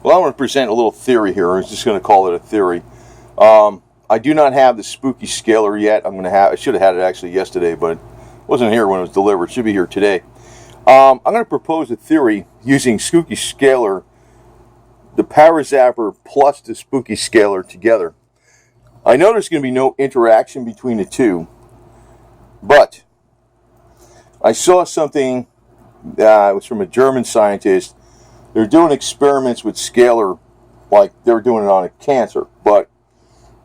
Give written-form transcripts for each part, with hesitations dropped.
Well, I want to present a little theory here. I'm just going to call it a theory. I do not have the spooky scalar yet. I should have had it actually yesterday, but it wasn't here when it was delivered. It should be here today. I'm going to propose a theory using spooky scalar, the ParaZapper plus the spooky scalar together. I know there's going to be no interaction between the two, but I saw something. It was from a German scientist. They're doing experiments with scalar, like they're doing it on a cancer, but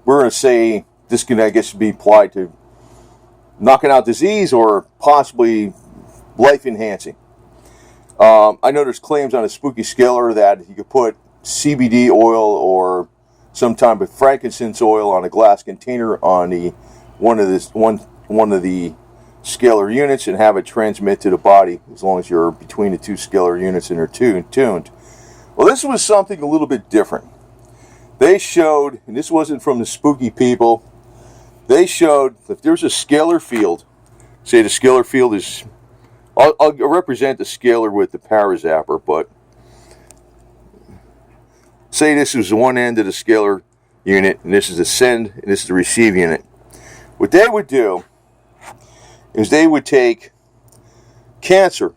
we're going to say this can, I guess, be applied to knocking out disease or possibly life enhancing. I know there's claims on a spooky scalar that you could put CBD oil or some type of frankincense oil on a glass container on one of the scalar units and have it transmit to the body as long as you're between the two scalar units and they're tuned. Well, this was something a little bit different. They showed, and this wasn't from the spooky people, they showed if there's a scalar field, say the scalar field is, I'll represent the scalar with the ParaZapper, but say this is one end of the scalar unit, and this is the send, and this is the receive unit. What they would do is they would take cancer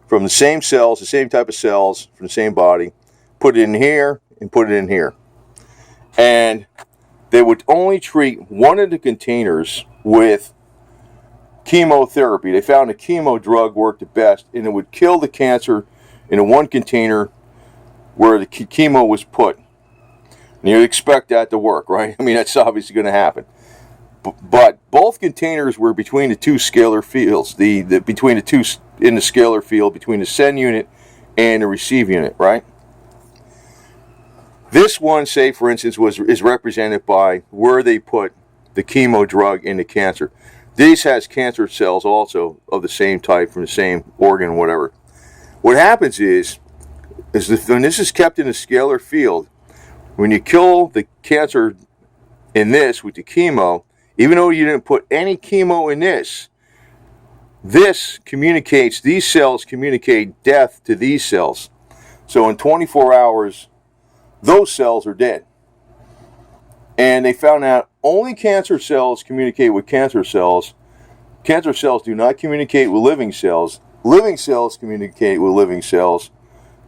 from the same cells, the same type of cells from the same body, put it in here and put it in here. And they would only treat one of the containers with chemotherapy. They found a chemo drug worked the best, and it would kill the cancer in the one container where the chemo was put. And you'd expect that to work, right? I mean, that's obviously going to happen. But both containers were between the two scalar fields, between the two in the scalar field, between the send unit and the receive unit, right? This one, say for instance, is represented by where they put the chemo drug in the cancer. This has cancer cells also of the same type from the same organ, whatever. What happens is when this is kept in the scalar field, when you kill the cancer in this with the chemo, even though you didn't put any chemo in this communicates, these cells communicate death to these cells. So in 24 hours, those cells are dead. And they found out only cancer cells communicate with cancer cells. Cancer cells do not communicate with living cells. Living cells communicate with living cells.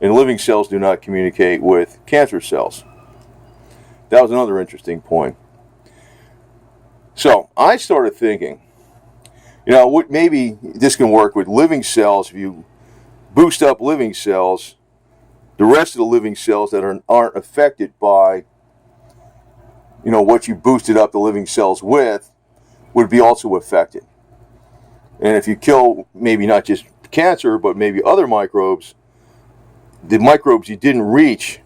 And living cells do not communicate with cancer cells. That was another interesting point. So I started thinking, maybe this can work with living cells. If you boost up living cells, the rest of the living cells that aren't affected by, what you boosted up the living cells with would be also affected. And if you kill maybe not just cancer, but maybe other microbes, the microbes you didn't reach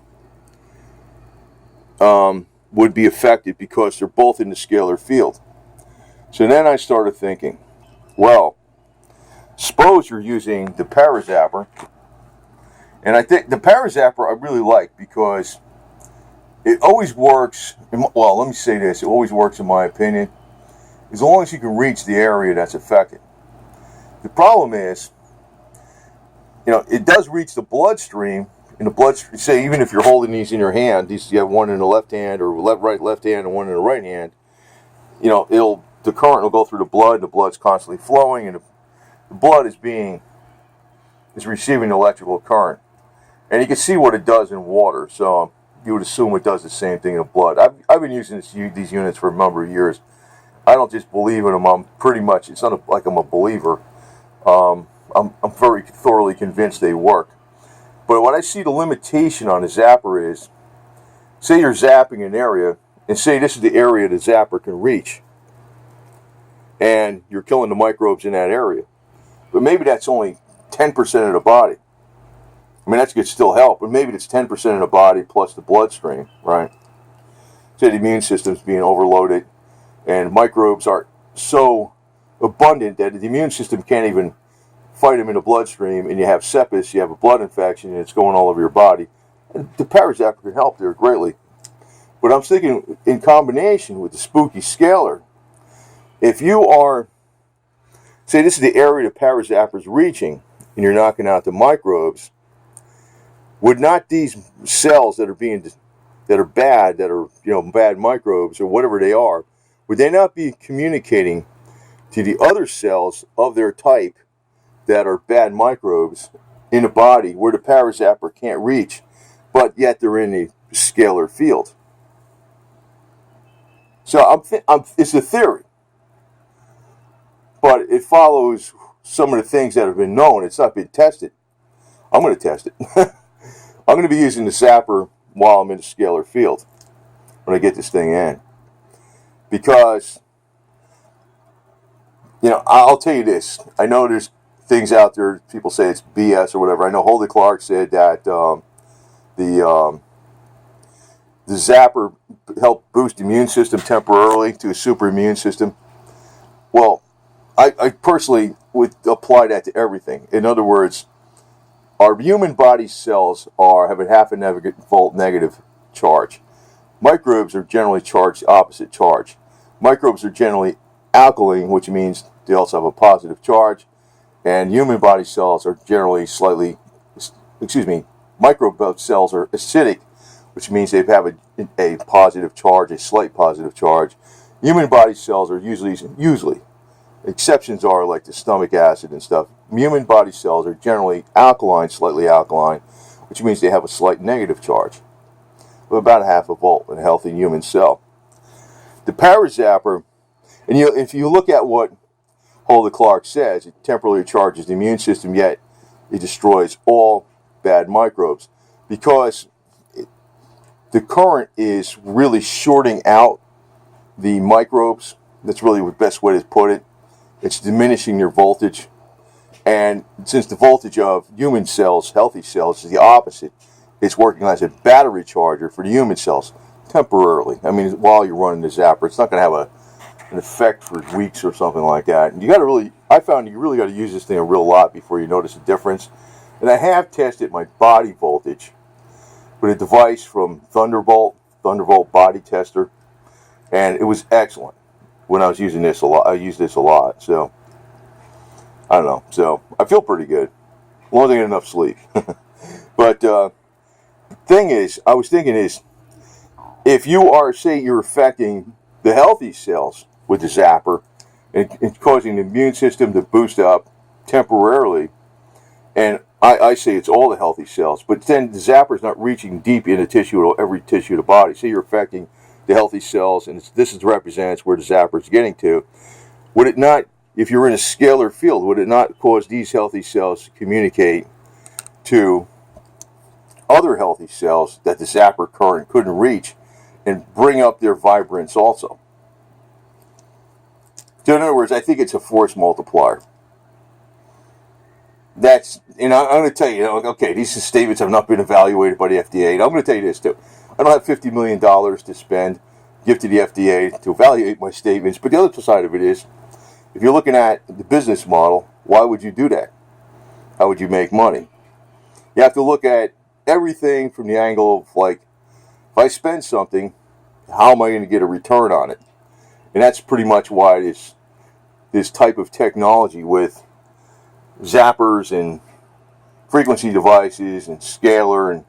would be affected because they're both in the scalar field. So then I started thinking, well, suppose you're using the ParaZapper, and I think the ParaZapper I really like because it always works, well, let me say this, it always works in my opinion, as long as you can reach the area that's affected. The problem is, it does reach the bloodstream. In the bloodstream, say even if you're holding these in your hand, you have one in the left hand or left hand and one in the right hand, the current will go through the blood, and the blood's constantly flowing, and the blood is receiving electrical current. And you can see what it does in water, so you would assume it does the same thing in the blood. I've been using these units for a number of years. I don't just believe in them. I'm pretty much, it's not like I'm a believer. I'm very thoroughly convinced they work. But what I see the limitation on a zapper is, say you're zapping an area, and say this is the area the zapper can reach. And you're killing the microbes in that area. But maybe that's only 10% of the body. I mean, that could still help, but maybe it's 10% of the body plus the bloodstream, right? Say the immune system's being overloaded, and microbes are so abundant that the immune system can't even fight them in the bloodstream, and you have sepsis, you have a blood infection, and it's going all over your body. And the ParaZapper can help there greatly. But I'm thinking in combination with the spooky scalar, if you are, say this is the area the ParaZapper is reaching, and you're knocking out the microbes, would not these cells that are bad, that are bad microbes or whatever they are, would they not be communicating to the other cells of their type that are bad microbes in the body where the ParaZapper can't reach, but yet they're in the scalar field? So it's a theory, but it follows some of the things that have been known. It's not been tested. I'm going to test it. I'm going to be using the Zapper while I'm in the scalar field when I get this thing in. Because, I'll tell you this. I know there's things out there, people say it's BS or whatever. I know Holden Clark said that the Zapper helped boost the immune system temporarily to a super immune system. Well, I personally would apply that to everything. In other words, our human body cells have a half a volt negative charge. Microbes are generally charged the opposite charge. Microbes are generally alkaline, which means they also have a positive charge. And human body cells are generally microbe cells are acidic, which means they have a positive charge, a slight positive charge. Human body cells are usually, exceptions are like the stomach acid and stuff. Human body cells are generally alkaline, slightly alkaline, which means they have a slight negative charge of about a half a volt in a healthy human cell. The ParaZapper, and if you look at what Holden Clark says, it temporarily charges the immune system, yet it destroys all bad microbes because the current is really shorting out the microbes. That's really the best way to put it. It's diminishing their voltage. And since the voltage of human cells, healthy cells, is the opposite, it's working as a battery charger for the human cells temporarily. I mean, while you're running the Zapper, it's not going to have an effect for weeks or something like that. And I found you really got to use this thing a real lot before you notice a difference. And I have tested my body voltage with a device from Thunderbolt body tester, and it was excellent when I was using this a lot. I use this a lot, so I don't know. So I feel pretty good, as long as I get enough sleep. But the thing is, I was thinking is, if you are, say, you're affecting the healthy cells with the Zapper and causing the immune system to boost up temporarily, and I say it's all the healthy cells, but then the Zapper is not reaching deep into every tissue of the body. So you're affecting the healthy cells, and this represents where the Zapper is getting to. Would it not, if you're in a scalar field, would it not cause these healthy cells to communicate to other healthy cells that the Zapper current couldn't reach and bring up their vibrance also? So in other words, I think it's a force multiplier. I'm going to tell you, okay, these statements have not been evaluated by the FDA. And I'm going to tell you this too. I don't have $50 million to spend, give to the FDA to evaluate my statements. But the other side of it is, if you're looking at the business model, why would you do that? How would you make money? You have to look at everything from the angle of, like, if I spend something, how am I going to get a return on it? And that's pretty much why this type of technology with Zappers and frequency devices and Scalar and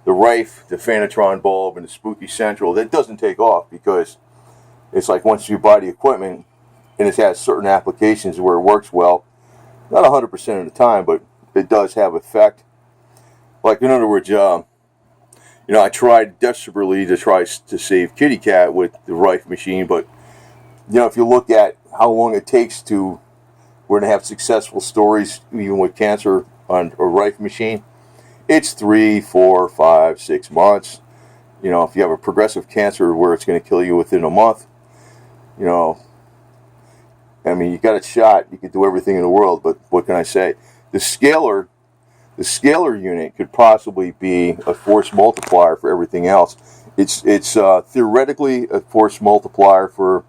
the Rife, the Fanatron bulb, and the Spooky Central, that doesn't take off because it's like once you buy the equipment and it has certain applications where it works well, not 100% of the time, but it does have effect. Like, in other words, I tried desperately to save Kitty Cat with the Rife machine, but if you look at how long it takes we're going to have successful stories, even with cancer on a Rife machine, it's 3, 4, 5, 6 months. If you have a progressive cancer where it's going to kill you within a month, you got it shot. You could do everything in the world, but what can I say? The scalar unit could possibly be a force multiplier for everything else. It's theoretically a force multiplier for,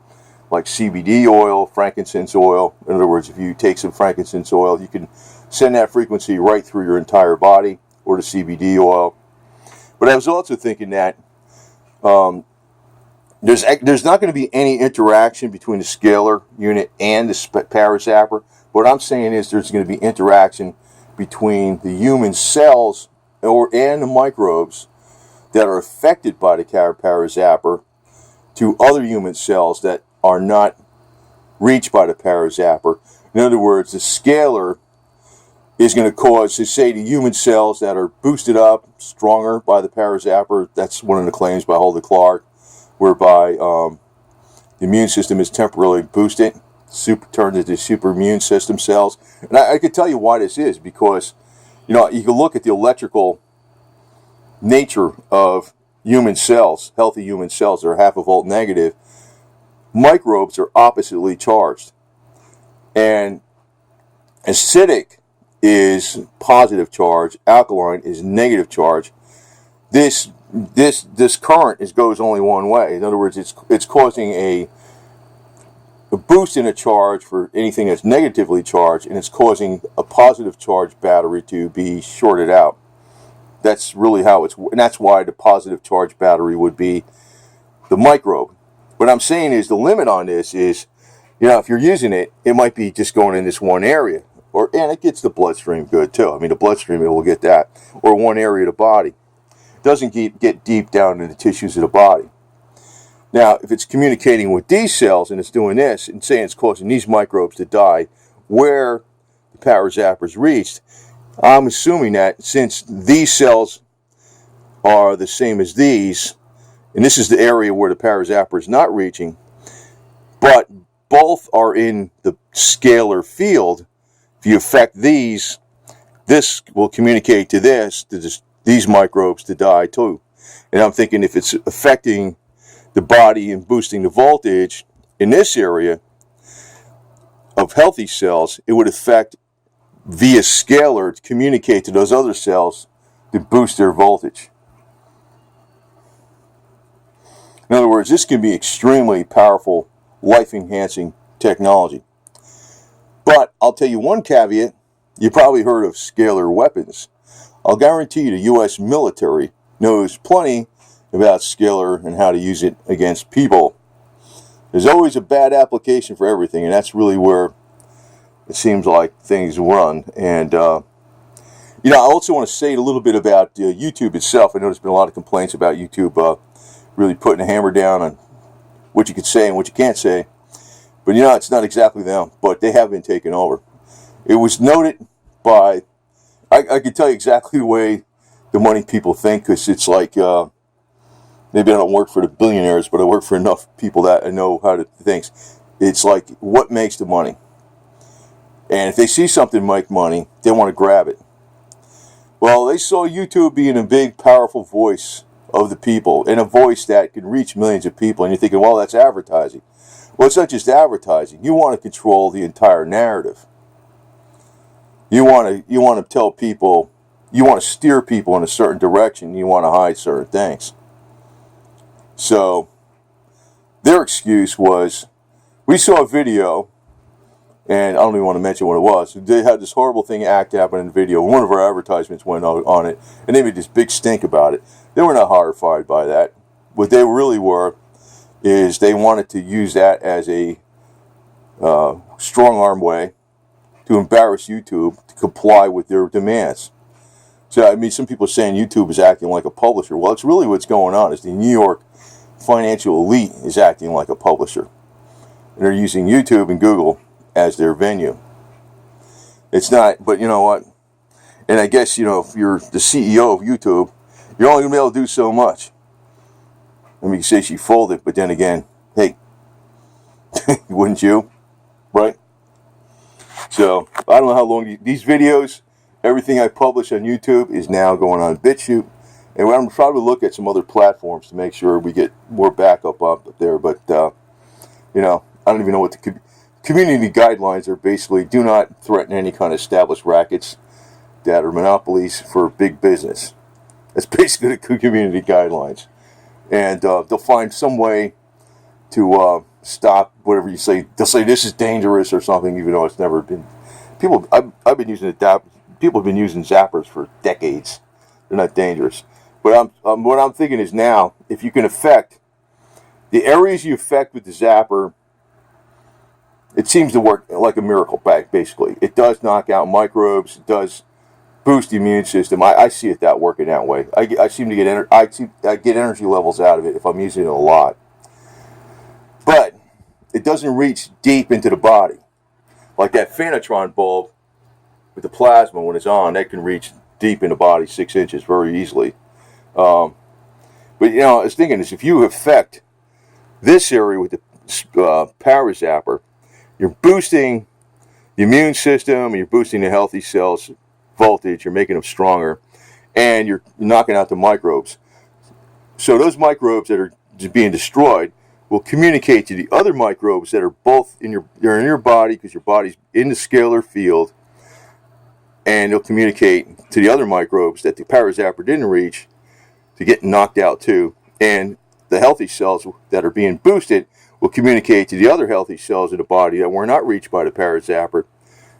like, CBD oil, frankincense oil. In other words, if you take some frankincense oil, you can send that frequency right through your entire body, or the CBD oil. But I was also thinking that there's not going to be any interaction between the scalar unit and the ParaZapper. What I'm saying is there's going to be interaction between the human cells and the microbes that are affected by the ParaZapper to other human cells that are not reached by the ParaZapper. In other words, the scalar is going to cause, to say, the human cells that are boosted up, stronger by the ParaZapper. That's one of the claims by Hulda Clark, whereby the immune system is temporarily boosted, turned into super immune system cells. And I could tell you why this is, because you can look at the electrical nature of human cells, healthy human cells that are half a volt negative. Microbes are oppositely charged, and acidic is positive charge, alkaline is negative charge. This current goes only one way. In other words, it's causing a boost in a charge for anything that's negatively charged, and it's causing a positive charge battery to be shorted out. That's really how and that's why the positive charge battery would be the microbe. What I'm saying is the limit on this is, if you're using it, it might be just going in this one area. And it gets the bloodstream good too. I mean, the bloodstream, it will get that. Or one area of the body. It doesn't get deep down in the tissues of the body. Now, if it's communicating with these cells and it's doing this and saying it's causing these microbes to die where the ParaZapper is reached, I'm assuming that since these cells are the same as these, and this is the area where the ParaZapper is not reaching, but both are in the scalar field. If you affect these, this will communicate to these microbes to die too. And I'm thinking if it's affecting the body and boosting the voltage in this area of healthy cells, it would affect via scalar to communicate to those other cells to boost their voltage. In other words, this can be extremely powerful, life-enhancing technology. But I'll tell you one caveat. You probably heard of scalar weapons. I'll guarantee you the U.S. military knows plenty about scalar and how to use it against people. There's always a bad application for everything, and that's really where it seems like things run. And, I also want to say a little bit about YouTube itself. I know there's been a lot of complaints about YouTube really putting a hammer down on what you can say and what you can't say. But it's not exactly them, but they have been taken over. It was noted by, I can tell you exactly the way the money people think, because it's like, maybe I don't work for the billionaires, but I work for enough people that I know how to think. It's like, what makes the money? And if they see something make money, they want to grab it. Well, they saw YouTube being a big, powerful voice of the people, and a voice that can reach millions of people, and you're thinking, well, that's advertising. Well, it's not just advertising. You want to control the entire narrative. You want to tell people, you want to steer people in a certain direction. You want to hide certain things. So their excuse was, we saw a video, and I don't even want to mention what it was. They had this horrible thing happen in the video. One of our advertisements went on it, and they made this big stink about it. They were not horrified by that. What they really were is they wanted to use that as a strong-arm way to embarrass YouTube to comply with their demands. So, some people are saying YouTube is acting like a publisher. Well, it's really what's going on is the New York financial elite is acting like a publisher. And they're using YouTube and Google as their venue. It's not, but you know what? And I guess, if you're the CEO of YouTube, you're only going to be able to do so much. I mean, you say she folded, but then again, hey, wouldn't you? Right? So, I don't know how long these videos, everything I publish on YouTube is now going on BitChute. And I'm trying to look at some other platforms to make sure we get more backup up there. But, I don't even know what the community guidelines are. Basically, do not threaten any kind of established rackets that are monopolies for big business. That's basically the community guidelines. And they'll find some way to stop whatever you say. They'll say this is dangerous or something, even though it's never been. I've been using people have been using zappers for decades. They're not dangerous. But what I'm thinking is now, if you can affect the areas you affect with the zapper, it seems to work like a miracle bag. Basically, it does knock out microbes. It does boost the immune system. I see it that working that way. I seem to get I get energy levels out of it if I'm using it a lot. But it doesn't reach deep into the body. Like that Phanatron bulb with the plasma, when it's on, that can reach deep in the body, 6 inches, very easily. But I was thinking is if you affect this area with the ParaZapper, you're boosting the immune system, you're boosting the healthy cells voltage, you're making them stronger, and you're knocking out the microbes. So those microbes that are being destroyed will communicate to the other microbes that are both in your body, because your body's in the scalar field, and they'll communicate to the other microbes that the ParaZapper didn't reach to get knocked out too. And the healthy cells that are being boosted will communicate to the other healthy cells in the body that were not reached by the ParaZapper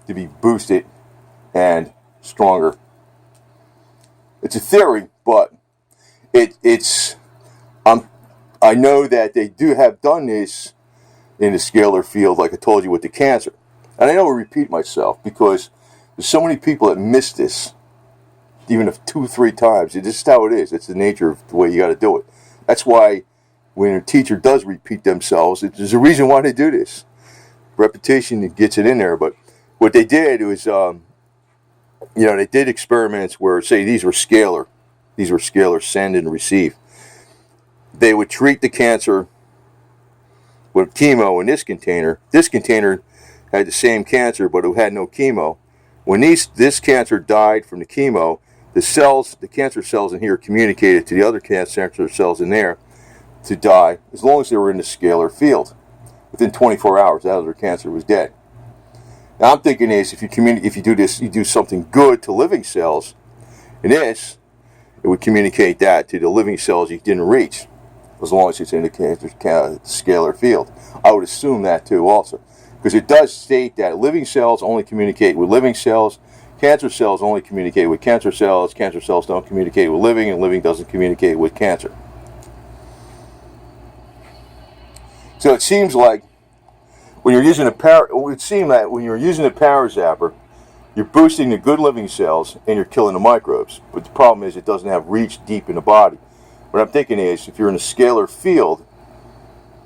to be boosted and stronger. It's a theory, but I know that they do have done this in the scalar field, like I told you with the cancer. And I know I repeat myself because there's so many people that miss this, even if 2 or 3 times. It's just how it is. It's the nature of the way you got to do it. That's why when a teacher does repeat themselves, there's a reason why they do this. Repetition gets it in there. But what they did was, they did experiments where, say, these were scalar, send and receive. They would treat the cancer with chemo in this container. This container had the same cancer, but it had no chemo. When this cancer died from the chemo, the cancer cells in here communicated to the other cancer cells in there to die, as long as they were in the scalar field. Within 24 hours, that other cancer was dead. Now I'm thinking is if you do this, you do something good to living cells. In this, it would communicate that to the living cells you didn't reach, as long as it's in the scalar field. I would assume that too also, because it does state that living cells only communicate with living cells, cancer cells only communicate with cancer cells don't communicate with living, and living doesn't communicate with cancer. So it seems like when you're using a ParaZapper, you're boosting the good living cells and you're killing the microbes. But the problem is it doesn't have reach deep in the body. What I'm thinking is, if you're in a scalar field,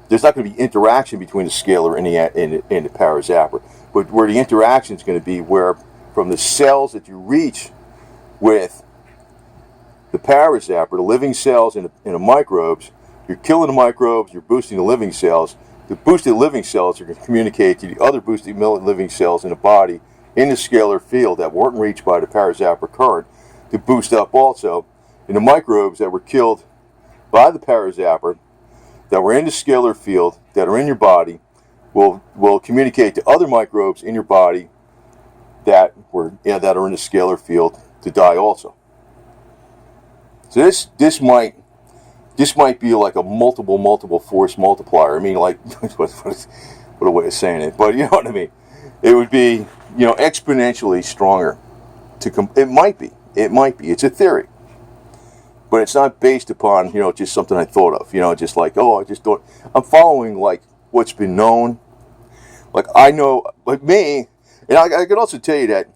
there's not going to be interaction between the scalar and the ParaZapper. But where the interaction is going to be, where from the cells that you reach with the ParaZapper, the living cells and the microbes, you're killing the microbes, you're boosting the living cells. The boosted living cells are going to communicate to the other boosted living cells in the body in the scalar field that weren't reached by the ParaZapper current to boost up also. And the microbes that were killed by the ParaZapper that were in the scalar field that are in your body will communicate to other microbes in your body that are in the scalar field to die also. So this might be like a multiple force multiplier. I mean, like what a way of saying it, but you know what I mean. It would be exponentially stronger. It might be. It's a theory, but it's not based upon just something I thought of. Just like I just thought. I'm following like what's been known. Like I know, like me, and I could also tell you that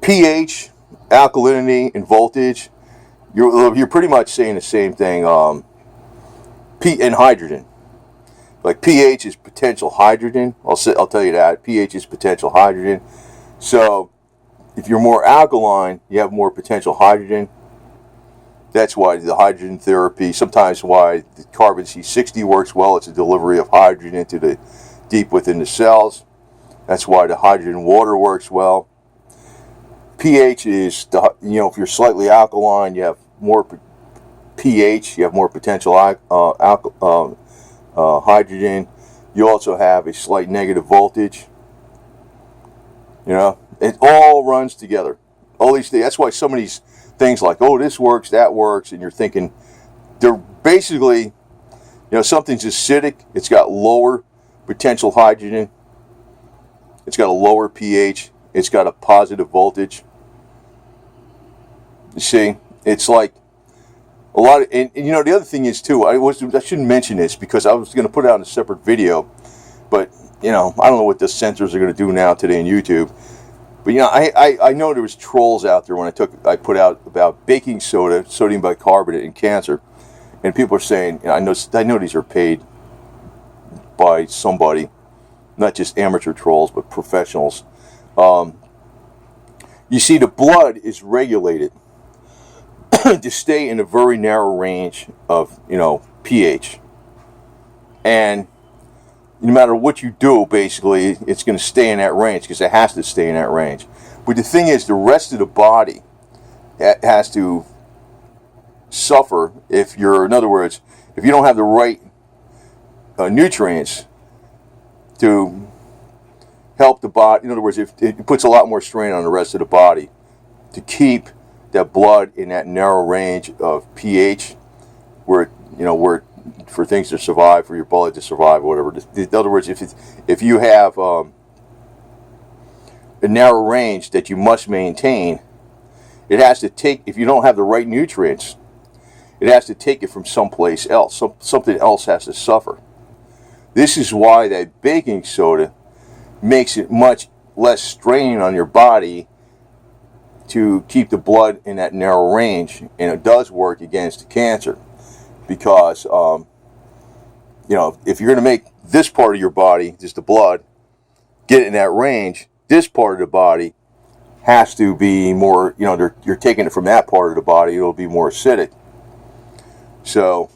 pH, alkalinity, and voltage. You're pretty much saying the same thing. And hydrogen. Like pH is potential hydrogen. I'll tell you that pH is potential hydrogen. So if you're more alkaline, you have more potential hydrogen. That's why the hydrogen therapy, sometimes why the carbon C60 works well. It's a delivery of hydrogen into the deep within the cells. That's why the hydrogen water works well. pH is, if you're slightly alkaline, you have more pH, you have more potential hydrogen. You also have a slight negative voltage. It all runs together. All these things. That's why some of these things like, this works, that works, and you're thinking they're basically, something's acidic. It's got lower potential hydrogen. It's got a lower pH. It's got a positive voltage. You see, it's like a lot of, and the other thing is too, I shouldn't mention this because I was going to put it out in a separate video, but I don't know what the censors are going to do now today on YouTube. But I know there was trolls out there when I put out about baking soda, sodium bicarbonate, and cancer, and people are saying, I know these are paid by somebody, not just amateur trolls, but professionals. You see, the blood is regulated to stay in a very narrow range of pH, and no matter what you do, basically, it's going to stay in that range because it has to stay in that range. But the thing is, the rest of the body has to suffer in other words, if you don't have the right nutrients to help the body. In other words, if it puts a lot more strain on the rest of the body to keep that blood in that narrow range of pH, where for things to survive, for your blood to survive, or whatever. In other words, if you have a narrow range that you must maintain, it has to take. If you don't have the right nutrients, it has to take it from someplace else. Something else has to suffer. This is why that baking soda makes it much less strain on your body to keep the blood in that narrow range, and it does work against the cancer. Because, if you're going to make this part of your body, just the blood, get it in that range, this part of the body has to be more, you're taking it from that part of the body, it'll be more acidic. So,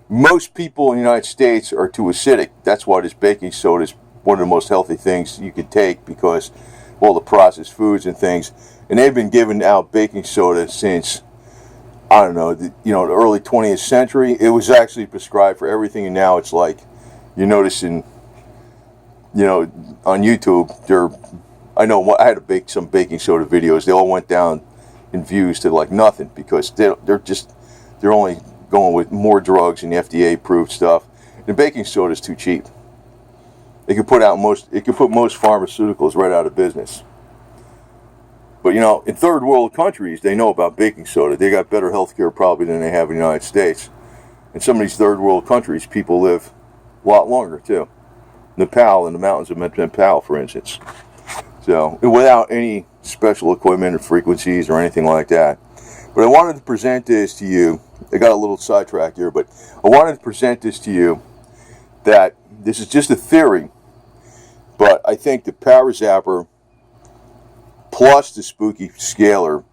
most people in the United States are too acidic. That's why this baking soda is one of the most healthy things you could take, because of all the processed foods and things. And they've been giving out baking soda since, I don't know, the early 20th century. It was actually prescribed for everything, and now it's like, you're noticing, on YouTube, I had to bake some baking soda videos. They all went down in views to like nothing, because they're only going with more drugs and FDA-approved stuff. And baking soda is too cheap. It could put most pharmaceuticals right out of business. But in third world countries, they know about baking soda. They got better health care probably than they have in the United States. In some of these third world countries, people live a lot longer too. Nepal, in the mountains of Nepal, for instance. So, without any special equipment or frequencies or anything like that. But I wanted to present this to you. I got a little sidetracked here, but I wanted to present this to you, that this is just a theory, but I think the ParaZapper plus the spooky Scalar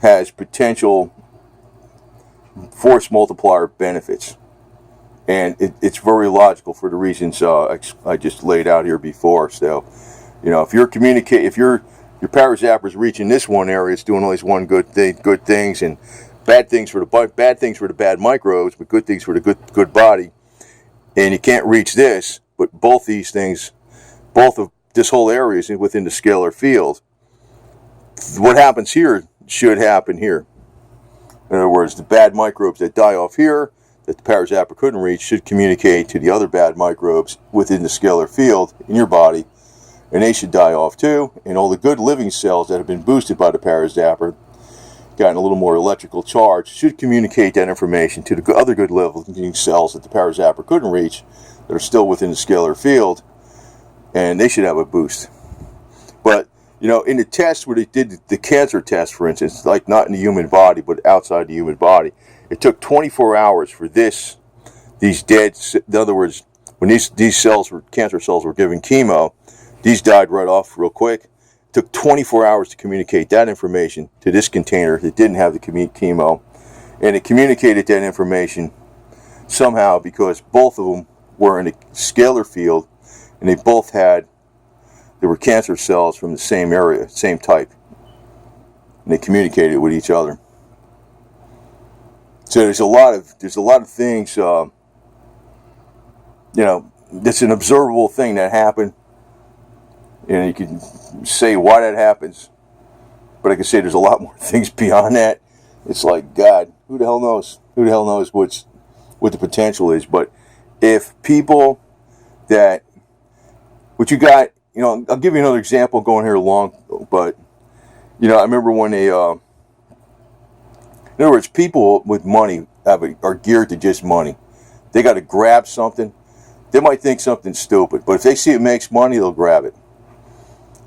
has potential force multiplier benefits, and it's very logical for the reasons I just laid out here before. So, if your ParaZapper is reaching this one area, it's doing all these good things, and bad things for the bad microbes, but good things for the good body. And you can't reach this, but both these things, both of this whole area is within the scalar field. What happens here should happen here. In other words, the bad microbes that die off here, that the ParaZapper couldn't reach, should communicate to the other bad microbes within the scalar field in your body, and they should die off too. And all the good living cells that have been boosted by the ParaZapper, gotten a little more electrical charge, should communicate that information to the other good living cells that the ParaZapper couldn't reach, that are still within the scalar field, and they should have a boost. But in the test where they did the cancer test, for instance, like not in the human body but outside the human body, it took 24 hours for these dead. In other words, when these cancer cells were given chemo, these died right off real quick. It took 24 hours to communicate that information to this container that didn't have the chemo, and it communicated that information somehow because both of them were in a scalar field, and they were cancer cells from the same area, same type, and they communicated with each other. So there's a lot of things, it's an observable thing that happened, and you can say why that happens, but I can say there's a lot more things beyond that. It's like, God, who the hell knows? Who the hell knows what the potential is? But if people what you got, I'll give you another example going here long, but, I remember when in other words, people with money are geared to just money. They got to grab something. They might think something's stupid, but if they see it makes money, they'll grab it.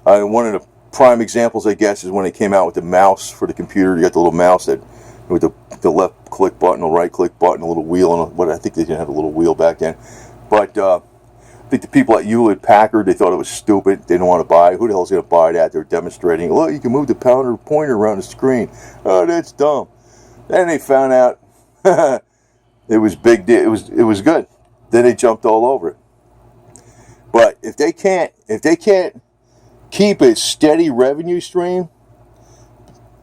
One of the prime examples, I guess, is when they came out with the mouse for the computer. You got the little mouse that with the left click button, the right click button, a little wheel, and what I think they didn't have a little wheel back then. But I think the people at Hewlett Packard, they thought it was stupid. They didn't want to buy it. Who the hell's going to buy that? They're demonstrating. Look, you can move the pointer around the screen. Oh, that's dumb. Then they found out it was big. It was good. Then they jumped all over it. But if they can't keep a steady revenue stream,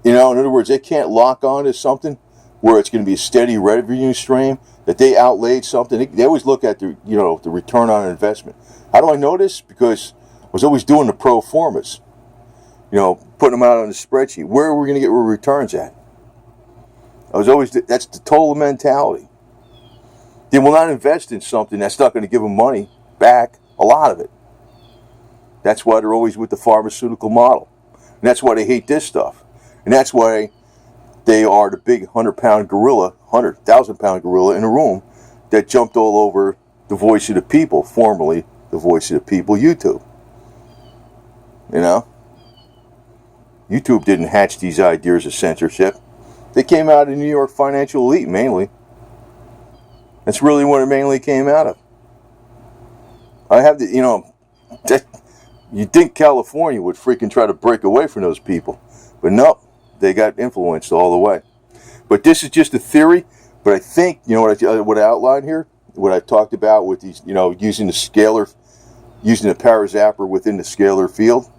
in other words, they can't lock on to something where it's going to be a steady revenue stream, that they outlaid something. They always look at the return on investment. How do I know this? Because I was always doing the pro formas, putting them out on the spreadsheet. Where are we going to get returns at? That's the total mentality. They will not invest in something that's not going to give them money back, a lot of it. That's why they're always with the pharmaceutical model. And that's why they hate this stuff. And that's why they are the big 100-pound gorilla, 100,000-pound gorilla in a room that jumped all over the voice of the people, formerly the voice of the people, YouTube. YouTube didn't hatch these ideas of censorship. They came out of the New York financial elite, mainly. That's really what it mainly came out of. You'd think California would freaking try to break away from those people. But no, they got influenced all the way. But this is just a theory. But I think, what I outlined here, what I talked about with these, using the scalar, using the ParaZapper within the scalar field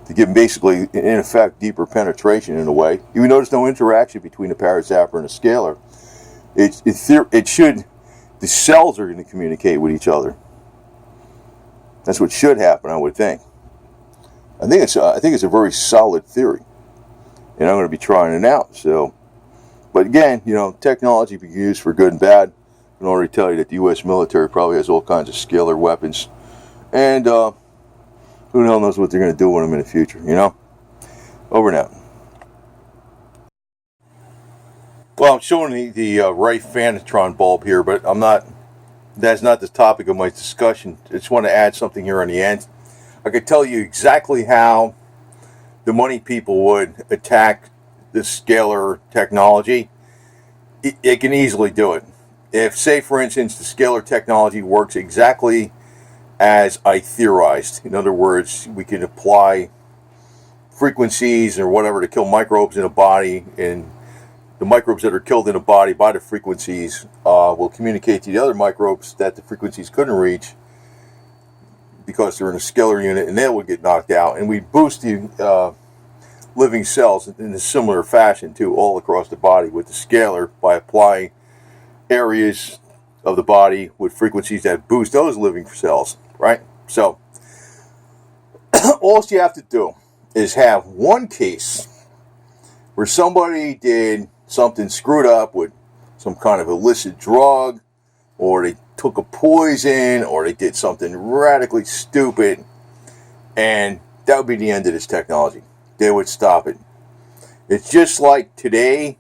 to give basically, in effect, deeper penetration in a way. Even though there's no interaction between the ParaZapper and the scalar, the cells are going to communicate with each other. That's what should happen, I would think. I think it's a very solid theory, and I'm going to be trying it out. So, but again, technology can be used for good and bad. I can already tell you that the U.S. military probably has all kinds of scalar weapons, and who the hell knows what they're going to do with them in the future? Over and out. Well, I'm showing the Ray Fanatron bulb here, but that's not the topic of my discussion. I just want to add something here on the end. I could tell you exactly how the money people would attack the scalar technology. It can easily do it. If, say, for instance, the scalar technology works exactly as I theorized. In other words, we can apply frequencies or whatever to kill microbes in a body, and the microbes that are killed in a body by the frequencies will communicate to the other microbes that the frequencies couldn't reach because they're in a scalar unit, and they would get knocked out. And we boost the living cells in a similar fashion too, all across the body with the scalar by applying areas of the body with frequencies that boost those living cells, right? So all you have to do is have one case where somebody did something screwed up with some kind of illicit drug, or they took a poison, or they did something radically stupid, and that would be the end of this technology. They would stop it. It's just like today,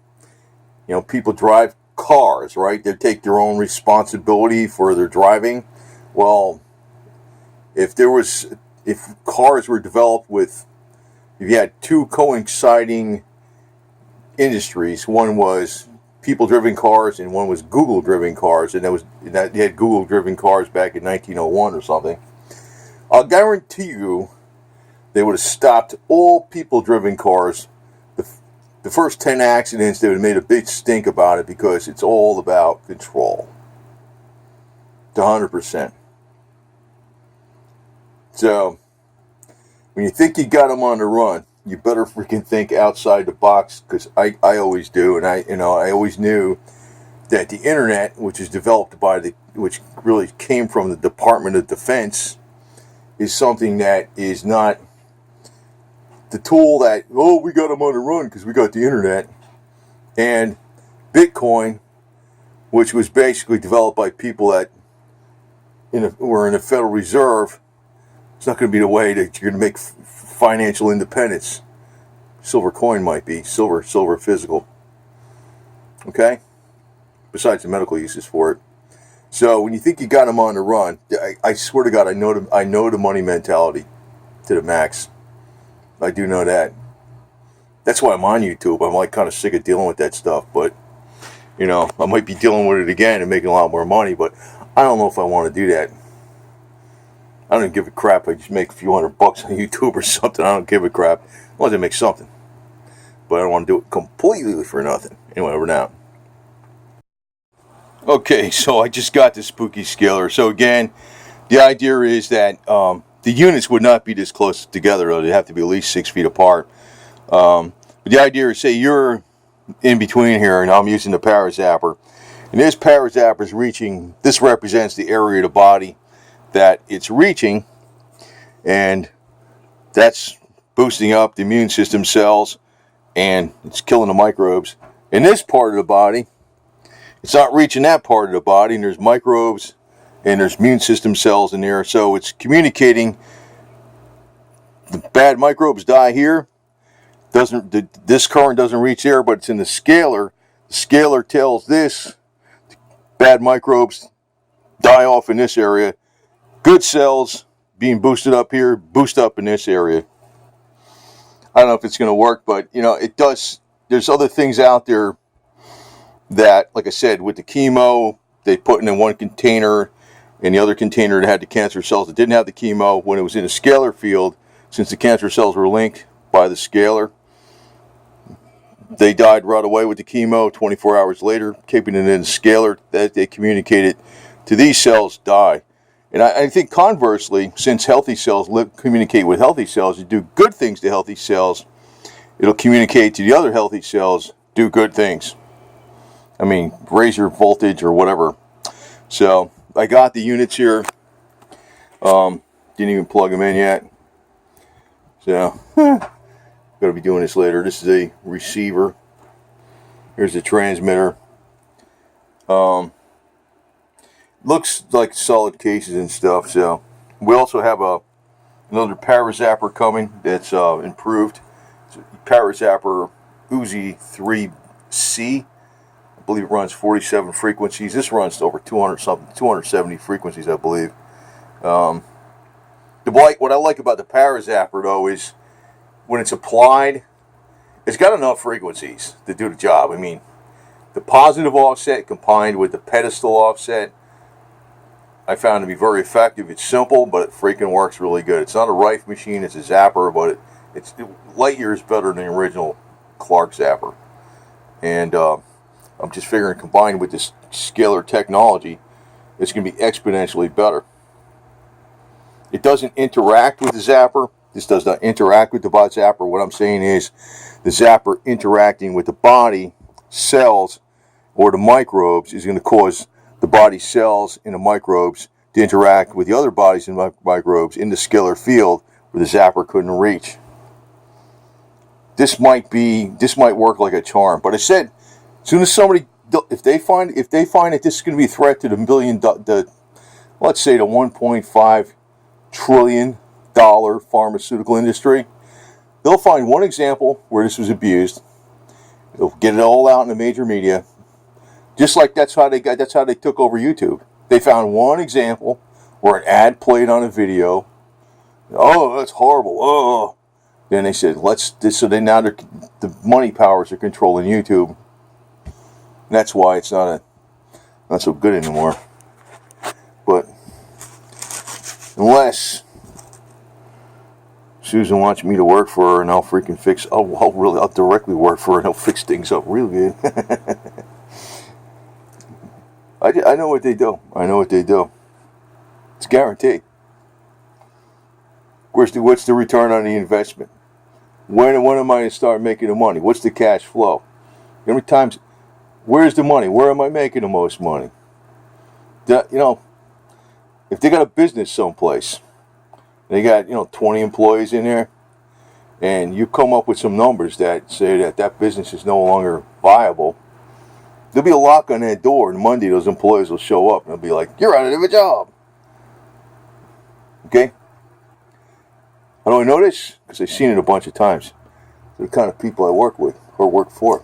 people drive cars, right? They take their own responsibility for their driving. Well, if cars were developed if you had two coinciding industries, one was people-driven cars and one was Google-driven cars, and you had Google-driven cars back in 1901 or something, I'll guarantee you they would have stopped all people-driven cars. The first 10 accidents, they would have made a big stink about it because it's all about control. It's 100%. So, when you think you got them on the run, you better freaking think outside the box, because I always do, and I always knew that the internet, which is developed which really came from the Department of Defense, is something that is not the tool that, we got them on the run because we got the internet. And Bitcoin, which was basically developed by people that were in the Federal Reserve, it's not going to be the way that you're going to make financial independence. Silver coin might be. Silver physical. Okay? Besides the medical uses for it. So when you think you got them on the run, I swear to God, I know the money mentality to the max. I do know that. That's why I'm on YouTube. I'm like kind of sick of dealing with that stuff, but you know, I might be dealing with it again and making a lot more money, but I don't know if I want to do that. I don't give a crap. I just make a few $100 on YouTube or something. I don't give a crap. As long as I make something. But I don't want to do it completely for nothing. Anyway, over now. Okay, so I just got the spooky scalar. So again, the idea is that the units would not be this close together. They'd have to be at least 6 feet apart. But the idea is, say you're in between here, and I'm using the ParaZapper. And this ParaZapper is reaching, this represents the area of the body that it's reaching, and that's boosting up the immune system cells, and it's killing the microbes. In this part of the body, it's not reaching that part of the body, and there's microbes, and there's immune system cells in there, so it's communicating. The bad microbes die here. This current doesn't reach there, but it's in the scalar. The scalar tells this bad microbes die off in this area. Good cells being boosted up here, boost up in this area. I don't know if it's going to work, but you know, it does. There's other things out there that, like I said, with the chemo, they put in one container, and the other container that had the cancer cells that didn't have the chemo. When it was in a scalar field, since the cancer cells were linked by the scalar, they died right away with the chemo. 24 hours later, keeping it in the scalar, that they communicated to these cells die. And I think conversely, since healthy cells communicate with healthy cells, you do good things to healthy cells, it'll communicate to the other healthy cells, do good things. I mean, raise your voltage or whatever. So I got the units here. Didn't even plug them in yet. So going to be doing this later. This is a receiver. Here's the transmitter. Looks like solid cases and stuff. So we also have another ParaZapper coming that's improved. It's ParaZapper Uzi 3C. I believe it runs 47 frequencies. This runs to over 270 frequencies, I believe. What I like about the ParaZapper though is when it's applied, it's got enough frequencies to do the job. I mean, the positive offset combined with the pedestal offset, I found to be very effective. It's simple, but it freaking works really good. It's not a Rife machine, it's a Zapper, but it's light years better than the original Clark Zapper. And I'm just figuring combined with this scalar technology, it's going to be exponentially better. It doesn't interact with the Zapper. This does not interact with the Zapper. What I'm saying is the Zapper interacting with the body cells or the microbes is going to cause the body cells and the microbes to interact with the other bodies and microbes in the scalar field where the Zapper couldn't reach. This might work like a charm. But I said, as soon as somebody, if they find that this is going to be a threat to let's say the 1.5 trillion dollar pharmaceutical industry, they'll find one example where this was abused. They'll get it all out in the major media. Just like that's how they took over YouTube. They found one example where an ad played on a video. Oh, that's horrible. Oh, then they said so then now the money powers are controlling YouTube. And that's why it's not so good anymore. But unless Susan wants me to work for her, and I'll freaking I'll directly work for her, and I'll fix things up real good. I know what they do. I know what they do. It's guaranteed. What's the return on the investment? When am I going to start making the money? What's the cash flow? How many times? Where's the money? Where am I making the most money? If they got a business someplace, they got 20 employees in there, and you come up with some numbers that say that business is no longer viable, there'll be a lock on that door, and Monday those employees will show up and they'll be like, "You're out of a job." Okay? How do I know this? Because I've seen it a bunch of times. They're the kind of people I work with or work for.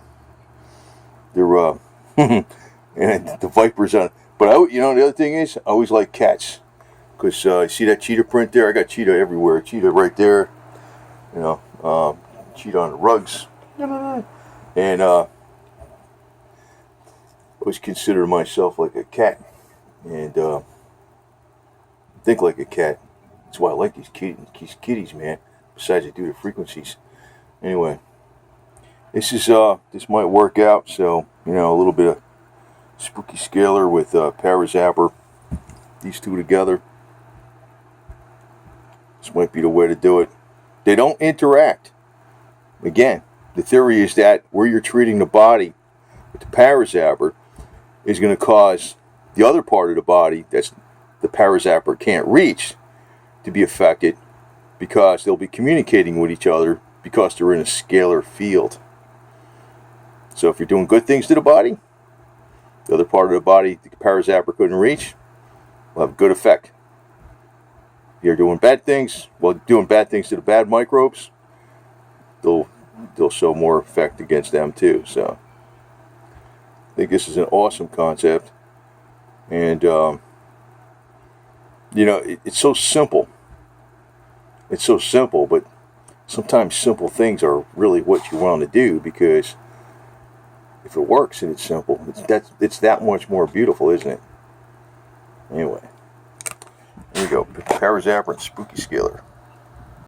They're and the vipers on. But the other thing is, I always like cats. Because you see that cheetah print there? I got cheetah everywhere. Cheetah right there. I cheat on the rugs, and always consider myself like a cat, and think like a cat. That's why I like these kitties, man. Besides, I do the frequencies. Anyway, this might work out. So a little bit of spooky scalar with ParaZapper. These two together. This might be the way to do it. They don't interact. Again, the theory is that where you're treating the body with the ParaZapper is going to cause the other part of the body that's the ParaZapper can't reach to be affected, because they'll be communicating with each other because they're in a scalar field. So if you're doing good things to the body, the other part of the body the ParaZapper couldn't reach will have a good effect. If you're doing bad things, doing bad things to the bad microbes, they'll show more effect against them too. So I think this is an awesome concept, and it's so simple. It's so simple, but sometimes simple things are really what you want to do, because if it works and it's simple, it's that much more beautiful, isn't it? Anyway, there you go. ParaZapper and Spooky Scalar.